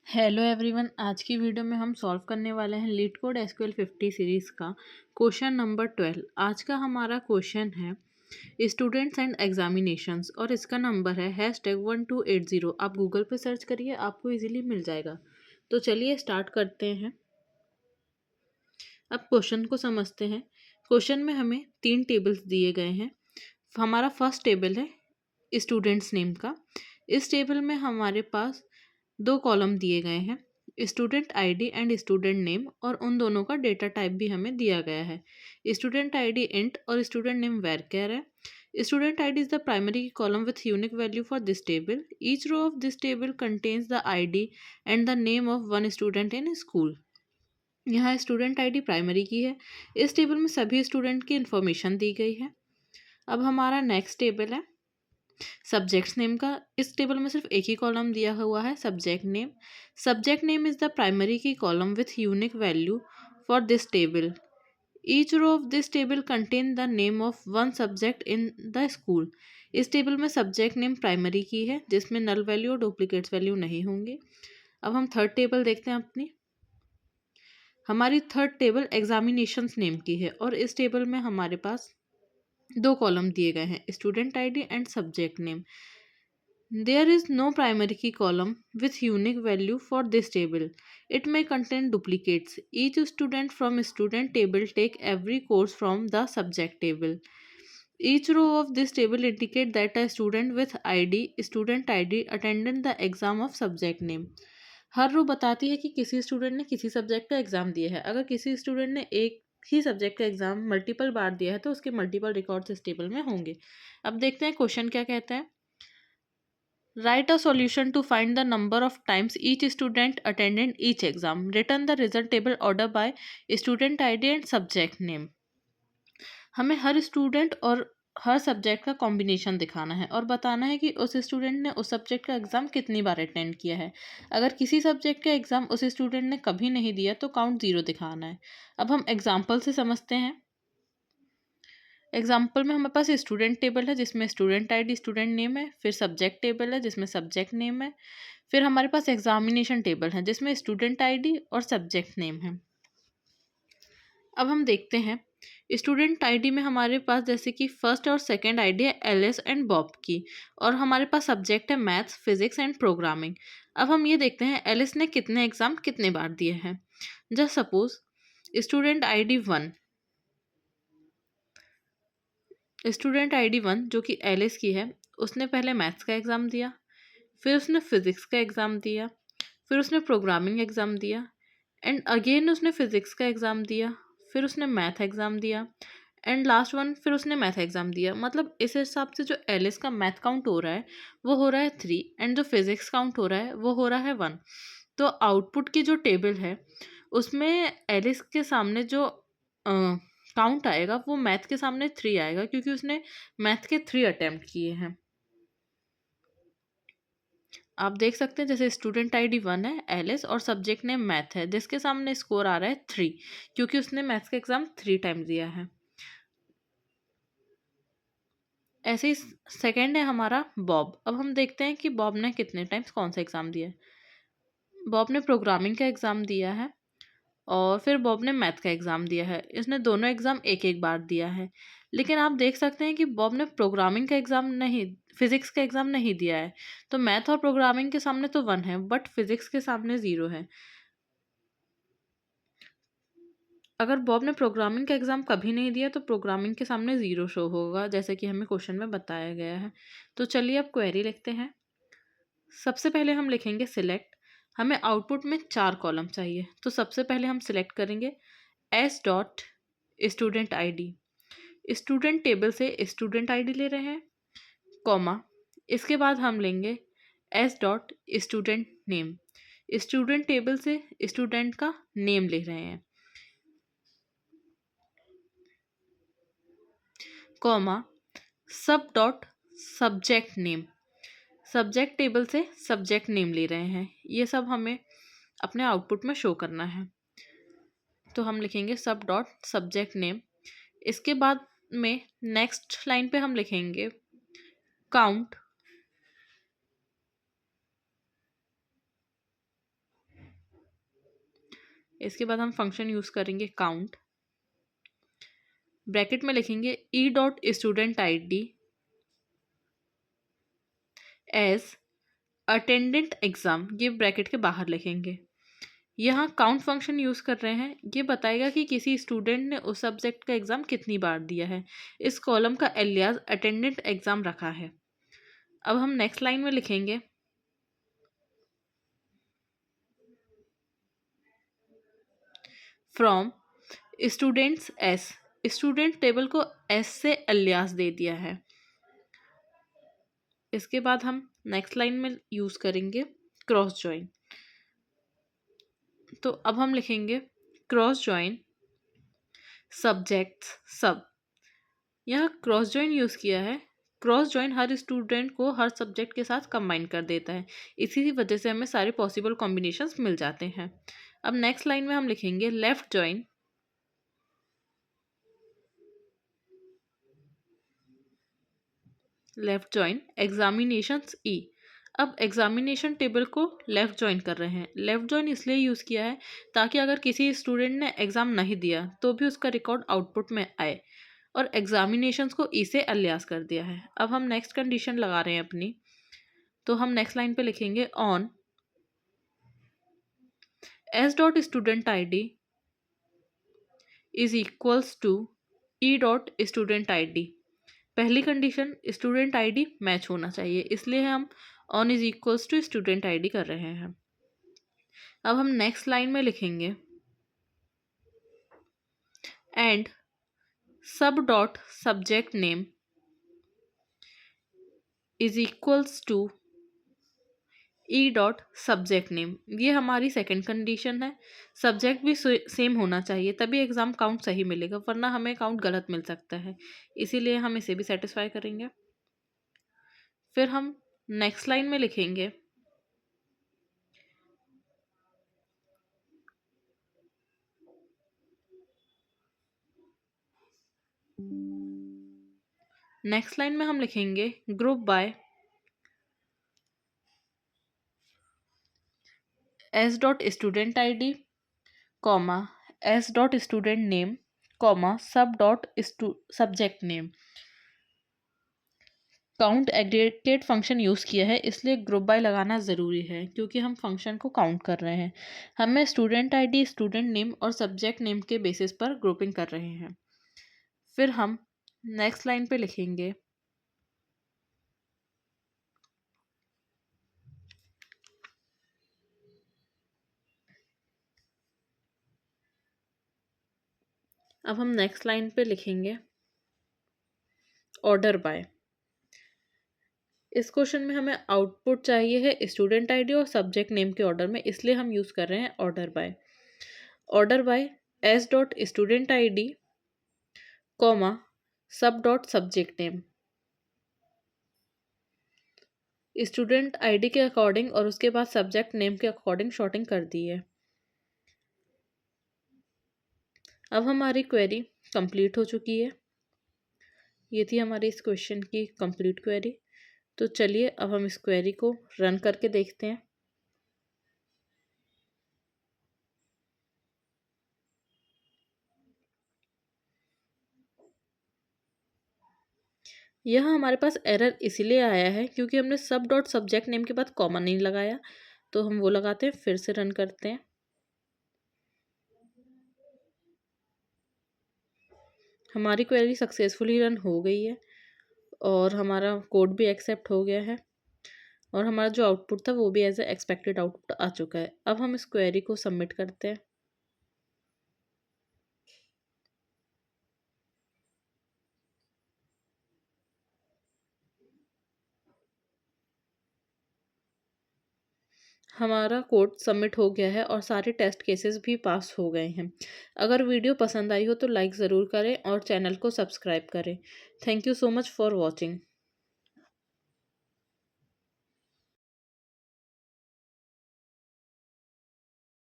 Hello everyone, आज की video में हम सॉल्व करने वाले हैं लीड कोड एसक्यूएल 50 सीरीज़ का क्वेश्चन नंबर 12। आज का हमारा क्वेश्चन है स्टूडेंट्स एंड एग्जामिनेशंस और इसका नंबर है #1280। आप गूगल पे सर्च करिए, आपको इजीली मिल जाएगा। तो चलिए स्टार्ट करते हैं। अब क्वेश्चन को समझते हैं। क्वेश्चन में हमें 3 टेबल्स दिए गए हैं। हमारा फर्स्ट टेबल है स्टूडेंट्स नेम का। इस टेबल में हमारे पास 2 कॉलम दिए गए हैं, student ID and student name, और उन दोनों का डेटा टाइप भी हमें दिया गया है। स्टूडेंट आईडी इंट और स्टूडेंट नेम varchar है। Student ID is the primary column with unique value for this table. Each row of this table contains the ID and the name of one student in school. यहाँ student ID primary key है। इस table में सभी student की information दी गई है। अब हमारा नेक्स्ट टेबल है सब्जेक्ट्स नेम का। इस टेबल में सिर्फ एक ही कॉलम दिया हुआ है, subject name. Subject name is the primary key column with unique value for this table. Each row of this table contain the name of one subject in the school. इस table में subject name primary key है, जिसमें null value और duplicates value नहीं होंगे। अब हम third table देखते हैं अपनी। हमारी थर्ड टेबल एग्जामिनेशंस नेम की है और इस टेबल में हमारे पास 2 कॉलम दिए गए हैं, student ID and subject name. There is no primary key column with unique value for this table. It may contain duplicates. Each student from student table take every course from the subject table. Each row of this table indicate that a student with ID, student ID attended the exam of subject name. हर रो बताती है कि किसी student ने किसी subject का exam दिया है। अगर किसी स्टूडेंट ने एक ही सब्जेक्ट का एग्जाम मल्टीपल बार दिया है तो उसके मल्टीपल रिकॉर्ड्स इस टेबल में होंगे। अब देखते हैं क्वेश्चन क्या कहता है। Write a solution to find the number of times each student attended each exam. Return the result table order by student ID and subject name. हमें हर स्टूडेंट और हर सब्जेक्ट का कॉम्बिनेशन दिखाना है और बताना है कि उस स्टूडेंट ने उस सब्जेक्ट का एग्ज़ाम कितनी बार अटेंड किया है। अगर किसी सब्जेक्ट का एग्ज़ाम उस स्टूडेंट ने कभी नहीं दिया तो काउंट 0 दिखाना है। अब हम एग्जाम्पल से समझते हैं। एग्जाम्पल में हमारे पास स्टूडेंट टेबल है जिसमें स्टूडेंट आईडी स्टूडेंट नेम है, फिर सब्जेक्ट टेबल है जिसमें सब्जेक्ट नेम है, फिर हमारे पास एग्जामिनेशन टेबल है जिसमें स्टूडेंट आईडी और सब्जेक्ट नेम है। अब हम देखते हैं स्टूडेंट आईडी में हमारे पास जैसे कि फर्स्ट और सेकंड आईडी है एलिस एंड बॉब की, और हमारे पास सब्जेक्ट है मैथ्स, फिजिक्स एंड प्रोग्रामिंग। अब हम ये देखते हैं एलिस ने कितने एग्जाम कितने बार दिए हैं। Just suppose student ID 1, student ID 1 जो कि एलिस की है, उसने पहले मैथ्स का एग्ज़ाम दिया, फिर उसने फिज़िक्स का एग्ज़ाम दिया, फिर उसने प्रोग्रामिंग एग्ज़ाम दिया, एंड अगेन उसने फिज़िक्स का एग्ज़ाम दिया, फिर उसने मैथ एग्ज़ाम दिया, एंड लास्ट वन फिर उसने मैथ एग्ज़ाम दिया। मतलब इस हिसाब से जो एलिस का मैथ काउंट हो रहा है वो हो रहा है 3, एंड जो फिज़िक्स काउंट हो रहा है वो हो रहा है 1। तो आउटपुट की जो टेबल है उसमें एलिस के सामने जो काउंट आएगा वो मैथ के सामने 3 आएगा, क्योंकि उसने मैथ के 3 अटेम्प्ट किए हैं। आप देख सकते हैं जैसे स्टूडेंट आईडी 1 है एलिस और सब्जेक्ट नेम मैथ है, जिसके सामने स्कोर आ रहा है 3, क्योंकि उसने मैथ्स का एग्ज़ाम 3 टाइम दिया है। ऐसे ही सेकेंड है हमारा बॉब। अब हम देखते हैं कि बॉब ने कितने टाइम्स कौन सा एग्ज़ाम दिया है। बॉब ने प्रोग्रामिंग का एग्ज़ाम दिया है और फिर बॉब ने मैथ का एग्ज़ाम दिया है। इसने दोनों एग्ज़ाम एक एक बार दिया है। लेकिन आप देख सकते हैं कि बॉब ने प्रोग्रामिंग का एग्ज़ाम नहीं, फिज़िक्स का एग्ज़ाम नहीं दिया है। तो मैथ और प्रोग्रामिंग के सामने तो 1 है, बट फिज़िक्स के सामने 0 है। अगर बॉब ने प्रोग्रामिंग का एग्ज़ाम कभी नहीं दिया तो प्रोग्रामिंग के सामने 0 शो होगा, जैसे कि हमें क्वेश्चन में बताया गया है। तो चलिए अब क्वेरी लिखते हैं। सबसे पहले हम लिखेंगे सिलेक्ट। हमें आउटपुट में 4 कॉलम चाहिए, तो सबसे पहले हम सिलेक्ट करेंगे S dot student ID. Student table से स्टूडेंट आईडी ले रहे हैं, कॉमा, इसके बाद हम लेंगे S dot student name. Student table से स्टूडेंट का नेम ले रहे हैं, comma, sub dot subject name. Subject table से सब्जेक्ट नेम ले रहे हैं। ये सब हमें अपने आउटपुट में शो करना है। तो हम लिखेंगे सब डॉट सब्जेक्ट नेम। इसके बाद में नेक्स्ट लाइन पे हम लिखेंगे काउंट इसके बाद हम फंक्शन यूज़ करेंगे काउंट। ब्रैकेट में लिखेंगे E dot student I D as attendant exam, ये ब्रैकेट के बाहर लिखेंगे। यहाँ काउंट फंक्शन यूज़ कर रहे हैं, ये बताएगा कि किसी स्टूडेंट ने उस सब्जेक्ट का एग्ज़ाम कितनी बार दिया है। इस कॉलम का एलियास अटेंडेंट एग्ज़ाम रखा है। अब हम नेक्स्ट लाइन में लिखेंगे from students S, student table को एस से एलियास दे दिया है। इसके बाद हम नेक्स्ट लाइन में यूज़ करेंगे क्रॉस जॉइन। तो अब हम लिखेंगे क्रॉस जॉइन सब्जेक्ट्स सब। यहाँ क्रॉस जॉइन यूज़ किया है। क्रॉस जॉइन हर स्टूडेंट को हर सब्जेक्ट के साथ कंबाइन कर देता है, इसी वजह से हमें सारे पॉसिबल कॉम्बिनेशंस मिल जाते हैं। अब नेक्स्ट लाइन में हम लिखेंगे लेफ्ट जॉइन एग्जामिनेशंस ई। अब एग्जामिनेशन टेबल को लेफ़्ट जॉइन कर रहे हैं। लेफ़्ट जॉइन इसलिए यूज़ किया है ताकि अगर किसी स्टूडेंट ने एग्ज़ाम नहीं दिया तो भी उसका रिकॉर्ड आउटपुट में आए, और एग्जामिनेशंस को ई से अलियास कर दिया है। अब हम नेक्स्ट कंडीशन लगा रहे हैं अपनी, तो हम नेक्स्ट लाइन पे लिखेंगे on S dot student I D is equals to E dot student I D. पहली कंडीशन स्टूडेंट आईडी मैच होना चाहिए, इसलिए हम on is equals to student ID कर रहे हैं। अब हम नेक्स्ट लाइन में लिखेंगे and sub dot subject name is equals to E dot subject name. ये हमारी सेकंड कंडीशन है। सब्जेक्ट भी सेम होना चाहिए, तभी एग्ज़ाम काउंट सही मिलेगा, वरना हमें काउंट गलत मिल सकता है, इसीलिए हम इसे भी सेटिस्फाई करेंगे। फिर हम नेक्स्ट लाइन में लिखेंगे नेक्स्ट लाइन में हम लिखेंगे group by S dot student I D comma S dot student name comma sub dot subject name. Count aggregate function use किया है, इसलिए ग्रुप बाय लगाना ज़रूरी है क्योंकि हम फंक्शन को काउंट कर रहे हैं। हमें स्टूडेंट आईडी, स्टूडेंट नेम और सब्जेक्ट नेम के बेसिस पर ग्रुपिंग कर रहे हैं। फिर हम नेक्स्ट लाइन पे लिखेंगे अब हम नेक्स्ट लाइन पे लिखेंगे ऑर्डर बाय। इस क्वेश्चन में हमें आउटपुट चाहिए है स्टूडेंट आईडी और सब्जेक्ट नेम के ऑर्डर में, इसलिए हम यूज़ कर रहे हैं order by. Order by S dot student ID comma sub dot subject name. Student ID के अकॉर्डिंग और उसके बाद सब्जेक्ट नेम के अकॉर्डिंग शॉर्टिंग कर दी है। अब हमारी क्वेरी कंप्लीट हो चुकी है। ये थी हमारी इस क्वेश्चन की कंप्लीट क्वेरी। तो चलिए अब हम इस क्वेरी को रन करके देखते हैं। यह हमारे पास एरर इसीलिए आया है क्योंकि हमने सब डॉट सब्जेक्ट नेम के बाद कॉमा नहीं लगाया, तो हम वो लगाते हैं। फिर से रन करते हैं। हमारी क्वेरी सक्सेसफुली रन हो गई है और हमारा कोड भी एक्सेप्ट हो गया है और हमारा जो आउटपुट था वो भी एज ए एक्सपेक्टेड आउटपुट आ चुका है। अब हम इस क्वेरी को सबमिट करते हैं। हमारा कोड सबमिट हो गया है और सारे टेस्ट केसेस भी पास हो गए हैं। अगर वीडियो पसंद आई हो तो लाइक ज़रूर करें और चैनल को सब्सक्राइब करें। Thank you so much for watching.